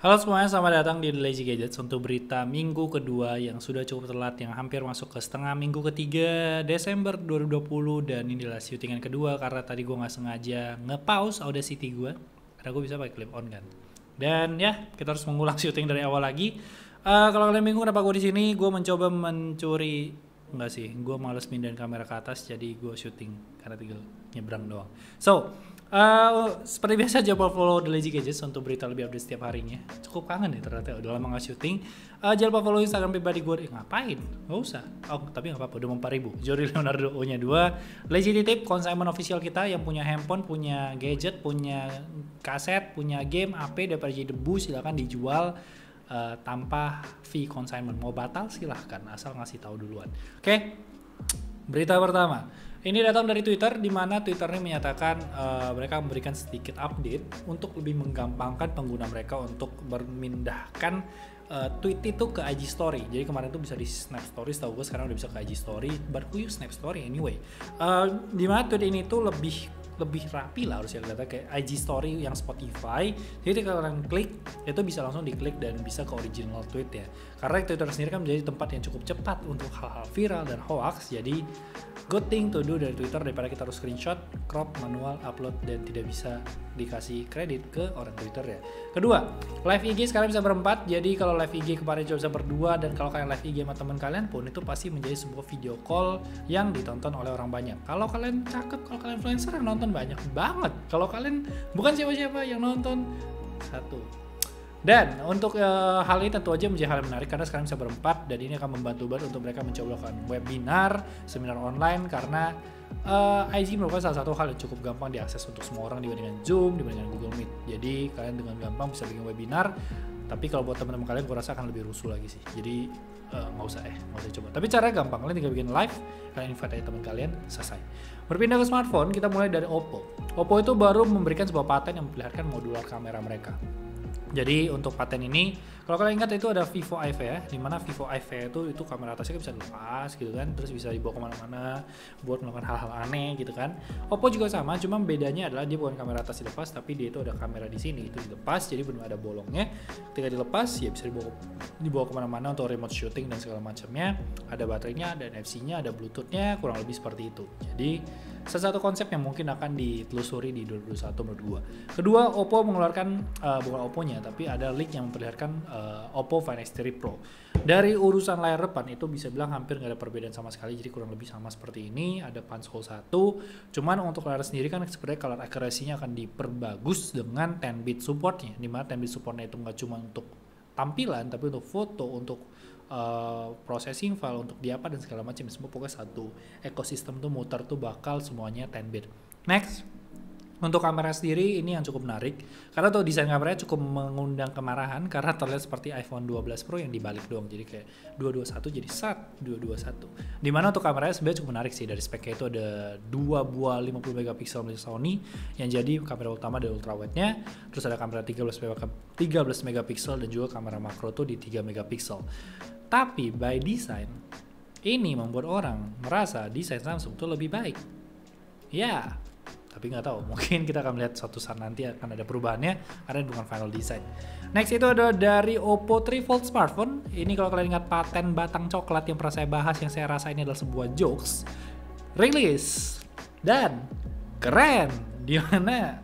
Halo semuanya, selamat datang di The Lazy Gadgets untuk berita minggu kedua yang sudah cukup telat, yang hampir masuk ke setengah minggu ketiga Desember 2020. Dan ini adalah syutingan kedua karena tadi gue gak sengaja nge-pause Audacity gue karena gue bisa pakai clip on kan. Dan ya, kita harus mengulang syuting dari awal lagi. Kalau kalian bingung kenapa gue di sini, gue mencoba mencuri, enggak sih, gue males pindahin kamera ke atas, jadi gue syuting karena tinggal nyebrang doang. Seperti biasa jangan lupa follow The Lazy Gadgets untuk berita lebih update setiap harinya. Cukup kangen ya ternyata, udah lama gak syuting. Jangan lupa follow Instagram pribadi gue. Ngapain? Gak usah. Tapi gak apa-apa, udah mau 4.000. Jori Leonardo O-nya 2. Lazy Tip, consignment official kita yang punya handphone, punya gadget, punya kaset, punya game, AP daripada jadi debu silahkan dijual tanpa fee consignment. Mau batal silahkan, asal ngasih tahu duluan. Oke, berita pertama. Ini datang dari Twitter, di mana Twitter ini menyatakan mereka memberikan sedikit update untuk lebih menggampangkan pengguna mereka untuk berpindahkan tweet itu ke IG Story. Jadi kemarin itu bisa di Snap Story, tahu gue sekarang udah bisa ke IG Story. But who use Snap Story anyway? Di mana tweet ini tuh lebih rapi lah harusnya kelihatan kayak IG Story yang Spotify. Jadi kalau kalian klik itu bisa langsung diklik dan bisa ke original tweet ya. Karena Twitter sendiri kan menjadi tempat yang cukup cepat untuk hal-hal viral dan hoax. Jadi good thing to do dari Twitter daripada kita harus screenshot, crop, manual, upload dan tidak bisa dikasih kredit ke orang Twitter ya. Kedua, live IG sekarang bisa berempat. Jadi kalau live IG kemarin cuma bisa berdua, dan kalau kalian live IG sama teman kalian pun itu pasti menjadi sebuah video call yang ditonton oleh orang banyak. Kalau kalian cakep, kalau kalian influencer yang nonton banyak banget. Kalau kalian bukan siapa-siapa yang nonton satu. Dan untuk hal ini tentu aja menjadi hal yang menarik karena sekarang bisa berempat, dan ini akan membantu banget untuk mereka mencoba melakukan webinar, seminar online, karena IG merupakan salah satu hal yang cukup gampang diakses untuk semua orang dibandingkan Zoom, dibandingkan Google Meet. Jadi kalian dengan gampang bisa bikin webinar, tapi kalau buat teman-teman kalian gue rasa akan lebih rusuh lagi sih. Jadi nggak usah coba. Tapi caranya gampang, kalian tinggal bikin live, kalian invite aja teman kalian, selesai. Berpindah ke smartphone, kita mulai dari Oppo. Oppo itu baru memberikan sebuah paten yang memperlihatkan modular kamera mereka. Jadi untuk paten ini, kalau kalian ingat itu ada Vivo IV ya, dimana Vivo IV itu kamera atasnya bisa dilepas gitu kan, terus bisa dibawa kemana-mana buat melakukan hal-hal aneh gitu kan. Oppo juga sama, cuma bedanya adalah dia bukan kamera atas dilepas, tapi dia itu ada kamera di sini itu dilepas, jadi benar ada bolongnya. Ketika dilepas ya bisa dibawa kemana-mana untuk remote shooting dan segala macamnya. Ada baterainya, ada NFC-nya, ada Bluetooth-nya, kurang lebih seperti itu. Jadi salah satu konsep yang mungkin akan ditelusuri di 2021 menurut gua. Kedua, Oppo mengeluarkan bukan Oppo-nya, tapi ada leak yang memperlihatkan Oppo Find X3 Pro. Dari urusan layar depan itu bisa bilang hampir nggak ada perbedaan sama sekali, jadi kurang lebih sama seperti ini. Ada punch hole 1, cuman untuk layar sendiri kan sebenarnya color accuracy-nya akan diperbagus dengan 10-bit supportnya, dimana 10-bit supportnya itu nggak cuma untuk tampilan, tapi untuk foto, untuk processing file, untuk di apa dan segala macam. Semua pokoknya satu ekosistem tuh muter tuh bakal semuanya 10-bit. Next, untuk kamera sendiri ini yang cukup menarik karena tuh desain kameranya cukup mengundang kemarahan karena terlihat seperti iPhone 12 Pro yang dibalik doang, jadi kayak 221 jadi 221. Dimana untuk kameranya sebenarnya cukup menarik sih. Dari speknya itu ada 2 buah 50 megapiksel dari Sony yang jadi kamera utama dari ultrawide-nya, terus ada kamera 13 megapiksel dan juga kamera makro tuh di 3 megapiksel. Tapi by design ini membuat orang merasa desain Samsung tuh lebih baik. Ya, tapi nggak tahu, mungkin kita akan melihat suatu saat nanti akan ada perubahannya karena bukan final design. Next itu ada dari Oppo 3 Fold smartphone. Ini kalau kalian ingat paten batang coklat yang pernah saya bahas, yang saya rasa ini adalah sebuah jokes, rilis dan keren, dimana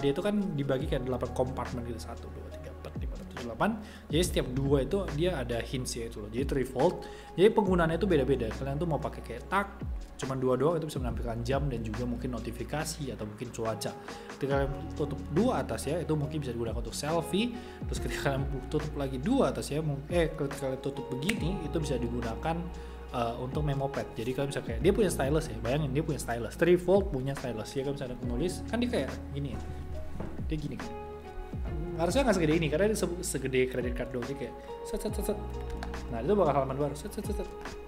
dia itu kan dibagi kayak 8 kompartemen gitu, 1, 2, 3, 4, 5, 6, 7, 8. Jadi setiap dua itu dia ada hints ya itu loh. Jadi 3 Fold, jadi penggunaannya itu beda-beda. Kalian tuh mau pakai kayak tag cuman 2 doang itu bisa menampilkan jam dan juga mungkin notifikasi atau mungkin cuaca. Ketika kalian tutup 2 atas ya, itu mungkin bisa digunakan untuk selfie. Terus ketika kalian tutup lagi 2 atas ya, ketika kalian tutup begini itu bisa digunakan untuk memo pad. Jadi kalian bisa kayak, dia punya stylus ya, bayangin dia punya stylus. 3 Fold punya stylus ya, kalian bisa ada penulis kan dia kayak gini ya, dia gini kan. Harusnya nggak segede ini karena dia segede credit card doang, jadi kayak set. Nah itu bakal halaman baru, set.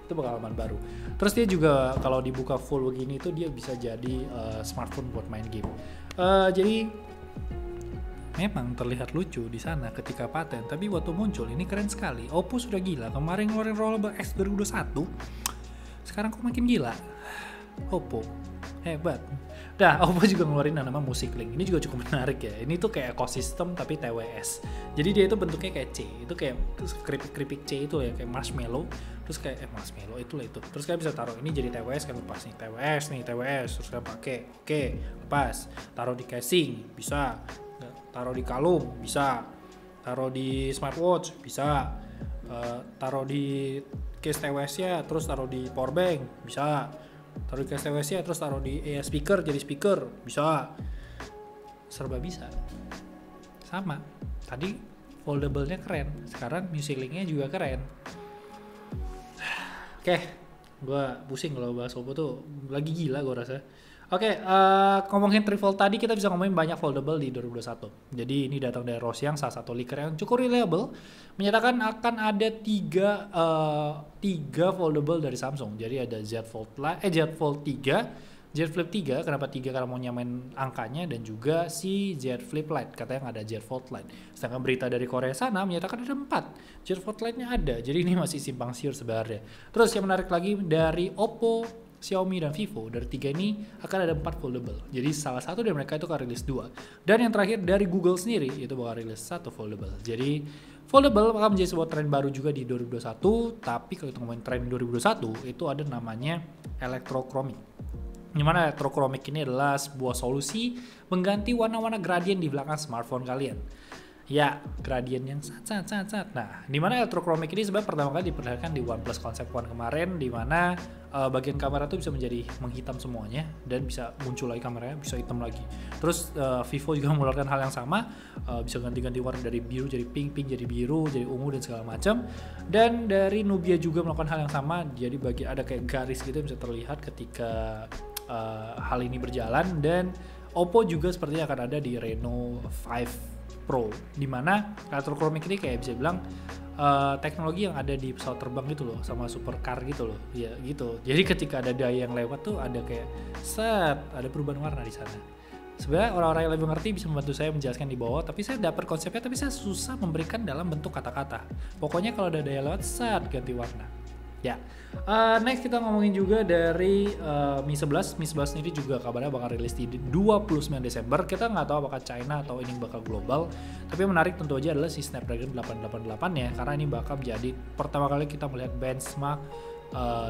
Itu bakal halaman baru. Terus dia juga kalau dibuka full begini itu dia bisa jadi smartphone buat main game. Jadi memang terlihat lucu di sana ketika paten, tapi waktu muncul ini keren sekali. Oppo sudah gila, kemarin ngeluarin Rollable X 2021, sekarang kok makin gila. Oppo Hebat. Nah, Oppo juga ngeluarin yang namanya Music Link. Ini juga cukup menarik ya. Ini tuh kayak ekosistem tapi TWS. Jadi dia itu bentuknya kayak C. Itu kayak keripik-keripik C itu ya, kayak marshmallow. Terus kayak marshmallow itulah itu. Terus kayak bisa taruh ini jadi TWS kan lepas nih. TWS. Terus kayak pakai. Oke, lepas. Taruh di casing, bisa. Taruh di kalung, bisa. Taruh di smartwatch, bisa. Taruh di case TWS-nya, terus taruh di power bank, bisa. Taruh di case TWS-nya, terus taruh di speaker, jadi speaker, bisa. Serba bisa. Sama. Tadi foldable-nya keren, sekarang Music Link-nya juga keren. Oke, gue pusing kalau bahas Oppo tuh, lagi gila gue rasa. Oke, ngomongin Trifold tadi kita bisa ngomongin banyak foldable di 2021. Jadi ini datang dari Rosyang, salah satu leaker yang cukup reliable, menyatakan akan ada tiga foldable dari Samsung. Jadi ada Z Fold 3, Z Flip 3, kenapa 3 karena mau nyamain angkanya, dan juga si Z Flip Lite, katanya ada Z Fold Lite. Sedangkan berita dari Korea sana menyatakan ada 4, Z Fold Lite-nya ada, jadi ini masih simpang siur sebenarnya. Terus yang menarik lagi dari Oppo, Xiaomi, dan Vivo, dari 3 ini akan ada 4 foldable. Jadi salah satu dari mereka itu akan rilis 2. Dan yang terakhir dari Google sendiri itu bakal rilis 1 foldable. Jadi foldable akan menjadi sebuah tren baru juga di 2021. Tapi kalau kita ngomongin tren 2021 itu ada namanya electrochromic. Dimana electrochromic ini adalah sebuah solusi mengganti warna-warna gradient di belakang smartphone kalian. Ya, gradient yang sat. Nah, dimana electrochromic ini sebenarnya pertama kali diperlihatkan di OnePlus Concept One kemarin, dimana bagian kamera tuh bisa menjadi menghitam semuanya dan bisa muncul lagi kameranya, bisa hitam lagi. Terus Vivo juga mengeluarkan hal yang sama, bisa ganti-ganti warna dari biru jadi pink jadi biru, jadi ungu dan segala macam. Dan dari Nubia juga melakukan hal yang sama, jadi ada kayak garis gitu yang bisa terlihat ketika hal ini berjalan. Dan Oppo juga sepertinya akan ada di Reno 5 Pro, dimana electrochromic ini kayak bisa bilang teknologi yang ada di pesawat terbang gitu loh, sama supercar gitu loh, ya gitu. Jadi ketika ada daya yang lewat tuh ada kayak ada perubahan warna di sana. Sebenarnya orang-orang yang lebih ngerti bisa membantu saya menjelaskan di bawah, tapi saya dapat konsepnya, tapi saya susah memberikan dalam bentuk kata-kata. Pokoknya kalau ada daya lewat, ganti warna. Ya, next kita ngomongin juga dari Mi 11. Mi 11 sendiri juga kabarnya bakal rilis di 29 Desember. Kita nggak tahu apakah China atau ini bakal global. Tapi yang menarik tentu aja adalah si Snapdragon 888 ya, karena ini bakal menjadi pertama kali kita melihat benchmark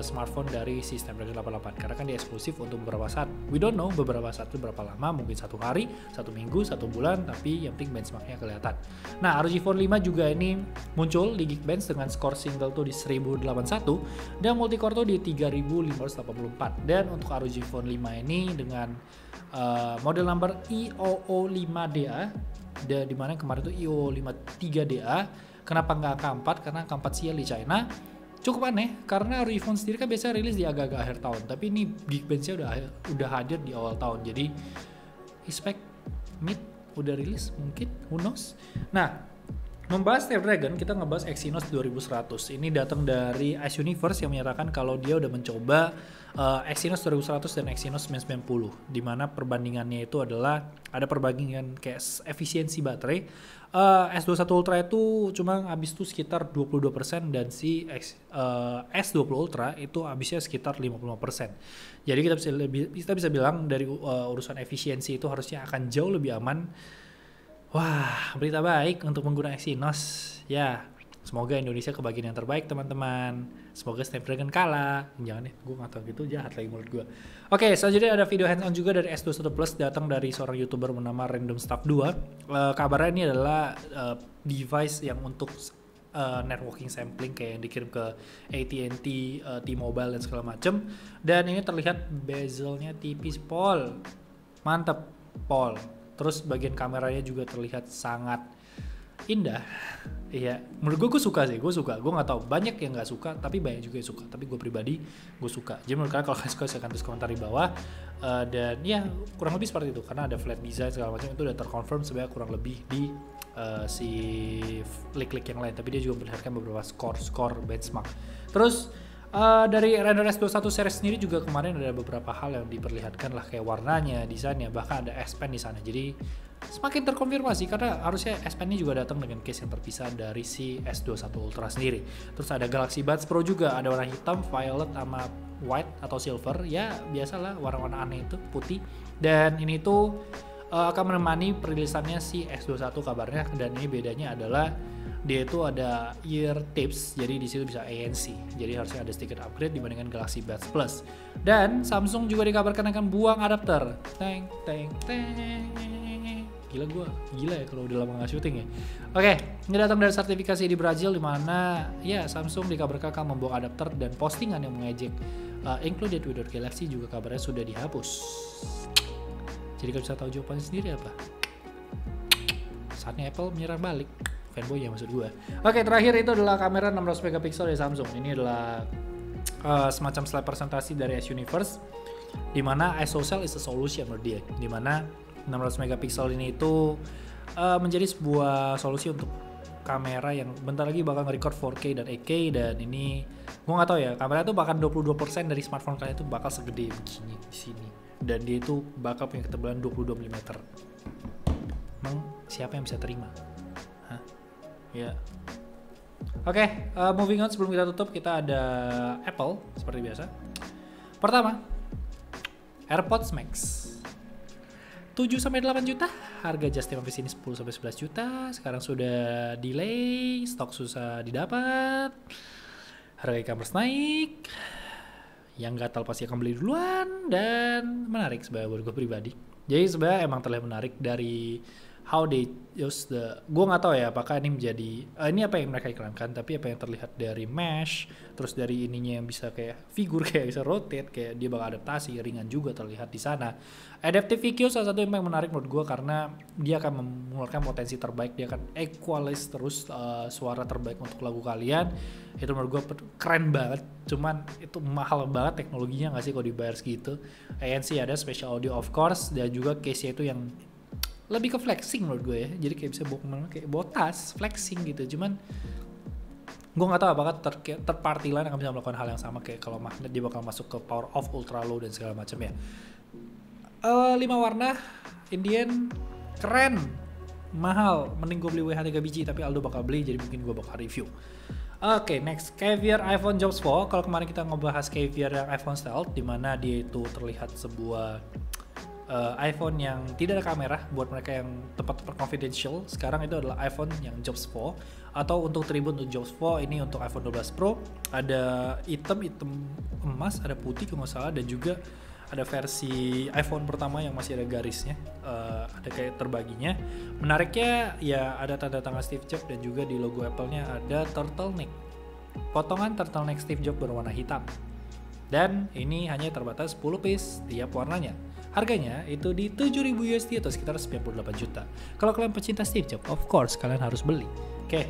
smartphone dari si Snapdragon 88, karena kan dia eksklusif untuk beberapa saat. We don't know beberapa saat itu berapa lama, mungkin 1 hari, 1 minggu, 1 bulan, tapi yang penting benchmarknya kelihatan. Nah, ROG Phone 5 juga ini muncul di Geekbench dengan skor single tuh di 1081 dan multicore tuh di 3584. Dan untuk ROG Phone 5 ini dengan model number IOO5DA, di mana kemarin tuh IOO53DA. Kenapa nggak K4? Karena K4 sial di China. Cukup aneh karena ROG Phone sendiri kan biasa rilis di agak-agak akhir tahun, tapi ini Geekbench-nya udah hadir di awal tahun. Jadi expect mid udah rilis mungkin, who knows. Nah, membahas Snapdragon, kita ngebahas Exynos 2100. Ini datang dari Ice Universe yang menyatakan kalau dia udah mencoba Exynos 2100 dan Exynos 990, di mana perbandingannya itu adalah ada perbandingan kayak efisiensi baterai. S21 Ultra itu cuma habis tuh sekitar 22% dan si S20 Ultra itu habisnya sekitar 55%. Jadi kita bisa bilang dari urusan efisiensi itu harusnya akan jauh lebih aman. Wah, berita baik untuk pengguna Exynos. Ya, semoga Indonesia kebagian yang terbaik teman-teman. Semoga Snapdragon kalah. Jangan deh, gue gak tau gitu, jahat lagi menurut gue. Oke, selanjutnya ada video hands-on juga dari S21 Plus, datang dari seorang YouTuber bernama Random Stuff 2. Kabarnya ini adalah device yang untuk networking sampling kayak yang dikirim ke AT&T, T-Mobile dan segala macem. Dan ini terlihat bezelnya tipis, Pol. Mantep, Pol. Terus bagian kameranya juga terlihat sangat indah. Iya, menurut gue suka sih, gue nggak tahu, banyak yang nggak suka, tapi banyak juga yang suka. Tapi gue pribadi gue suka. Jadi menurut kalian kalau kalian suka, silahkan tulis komentar di bawah. Dan ya kurang lebih seperti itu, karena ada flat design segala macam itu udah terconfirm sebenarnya kurang lebih di si klik-klik yang lain. Tapi dia juga memperlihatkan beberapa skor benchmark. Terus dari Render S21 series sendiri juga kemarin ada beberapa hal yang diperlihatkan lah, kayak warnanya, desainnya, bahkan ada S Pen di sana. Jadi semakin terkonfirmasi karena harusnya S Pen ini juga datang dengan case yang terpisah dari si S21 Ultra sendiri. Terus ada Galaxy Buds Pro juga, ada warna hitam, violet, sama white atau silver, ya biasalah warna-warna aneh itu putih. Dan ini tuh akan menemani perilisannya si S21 kabarnya, dan ini bedanya adalah dia itu ada ear tips, jadi di situ bisa ANC, jadi harusnya ada sedikit upgrade dibandingkan Galaxy Buds Plus. Dan Samsung juga dikabarkan akan buang adapter. Teng teng teng. Gila ya kalau udah lama nggak syuting ya. Oke, ini datang dari sertifikasi di Brazil, di mana ya Samsung dikabarkan akan membuang adapter, dan postingan yang mengejek included with Galaxy juga kabarnya sudah dihapus. Jadi kalian bisa tahu jawabannya sendiri apa? Saatnya Apple menyerang balik. Fanboy ya maksud gue. Oke, terakhir itu adalah kamera 600 megapiksel dari Samsung. Ini adalah semacam slide presentasi dari S Universe, di mana ISOCELL is a solution menurut dia. Di mana 600 megapiksel ini itu menjadi sebuah solusi untuk kamera yang bentar lagi bakal nge-record 4K dan 8K, dan ini gue nggak tahu ya, kamera itu bahkan 22% dari smartphone kalian itu bakal segede begini di sini, dan dia itu bakal punya ketebalan 22 mm. Emang siapa yang bisa terima? Hah? Ya. Oke, moving on, sebelum kita tutup kita ada Apple seperti biasa. Pertama, AirPods Max 7-8 juta, harga just in office ini 10-11 juta. Sekarang sudah delay, stok susah didapat, harga e-commerce naik, yang gatal pasti akan beli duluan, dan menarik sebenarnya buat gue pribadi. Jadi sebenarnya emang terlihat menarik dari how they use gue nggak tahu ya apakah ini menjadi ini apa yang mereka iklankan, tapi apa yang terlihat dari mesh, terus dari ininya yang bisa kayak figur, kayak bisa rotate, kayak dia bakal adaptasi, ringan juga terlihat di sana. Adaptive EQ salah satu yang menarik menurut gue, karena dia akan mengeluarkan potensi terbaik, dia akan equalize terus suara terbaik untuk lagu kalian. Itu menurut gue keren banget, cuman itu mahal banget teknologinya nggak sih kalau dibayar segitu. ANC ada, special audio of course, dan juga case-nya itu yang lebih ke flexing menurut gue ya, jadi kayak bisa bawa kemana, kayak bawa tas, flexing gitu. Cuman gue nggak tahu apakah third party lain akan bisa melakukan hal yang sama, kayak kalau magnet dia bakal masuk ke power off, ultra low, dan segala macam ya. 5 warna, Indian, keren, mahal, mending gue beli WH 3 biji, tapi Aldo bakal beli, jadi mungkin gue bakal review. Oke, next, Caviar iPhone Jobs 4. Kalau kemarin kita ngebahas Caviar yang iPhone Stealth, dimana dia itu terlihat sebuah iPhone yang tidak ada kamera buat mereka yang tempat confidential. Sekarang itu adalah iPhone yang Jobs 4, atau untuk tribute untuk Jobs 4 ini untuk iPhone 12 Pro. Ada hitam emas, ada putih kalau nggak salah, dan juga ada versi iPhone pertama yang masih ada garisnya, ada kayak terbaginya. Menariknya ya ada tanda tangan Steve Jobs, dan juga di logo Apple-nya ada turtleneck, potongan turtleneck Steve Jobs berwarna hitam. Dan ini hanya terbatas 10 piece tiap warnanya. Harganya itu di 7.000 USD atau sekitar 98 juta. Kalau kalian pecinta Steve Jobs, of course kalian harus beli. Oke.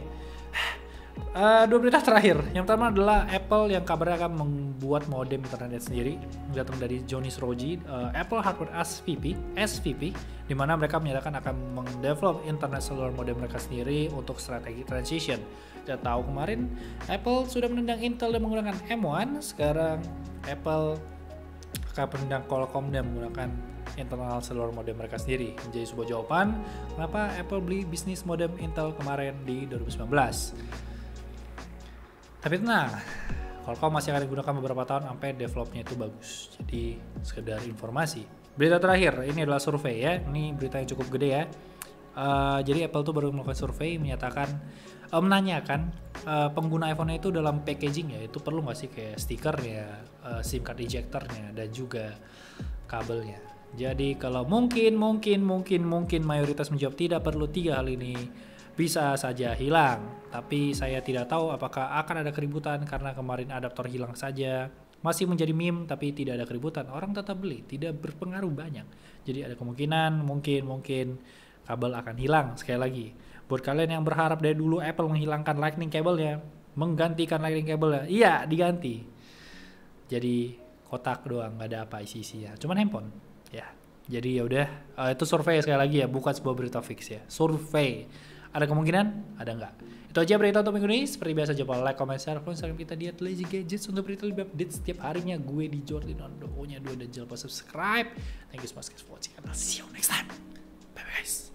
Dua berita terakhir. Yang pertama adalah Apple yang kabarnya akan membuat modem internet sendiri. Datang dari Johnny Sroji, Apple Hardware SVP, di mana mereka menyatakan akan mendevelop internet seluler modem mereka sendiri untuk strategi transition. Kita tahu kemarin Apple sudah menendang Intel dan menggunakan M1, sekarang Apple akan menendang Qualcomm dan menggunakan internal seluler modem mereka sendiri. Menjadi sebuah jawaban kenapa Apple beli bisnis modem Intel kemarin di 2019. Tapi tenang, Qualcomm masih akan digunakan beberapa tahun sampai developnya itu bagus. Jadi sekedar informasi. Berita terakhir, ini adalah survei ya. Ini berita yang cukup gede ya. Jadi Apple tuh baru melakukan survei menanyakan pengguna iPhone itu dalam packaging ya, itu perlu nggak sih kayak stikernya, SIM card ejectornya, dan juga kabelnya. Jadi kalau mungkin mayoritas menjawab tidak perlu, 3 hal ini bisa saja hilang. Tapi saya tidak tahu apakah akan ada keributan karena kemarin adaptor hilang saja. Masih menjadi meme tapi tidak ada keributan. Orang tetap beli, tidak berpengaruh banyak. Jadi ada kemungkinan mungkin kabel akan hilang. Sekali lagi, buat kalian yang berharap dari dulu Apple menghilangkan lightning cable-nya, menggantikan lightning cable-nya, iya diganti. Jadi kotak doang, nggak ada apa isi-isinya. Cuman handphone. Ya. Jadi ya udah, itu survei sekali lagi ya, bukan sebuah berita fix ya. Survei. Ada kemungkinan? Ada nggak? Itu aja berita untuk minggu ini. Seperti biasa, jangan lupa like, comment, share, follow Instagram kita di @lazygadgets untuk berita lebih update setiap harinya. Gue di Jordi Nondo-nya 2, dan jangan lupa subscribe. Thank you so much guys for watching, and I'll see you next time. Bye guys.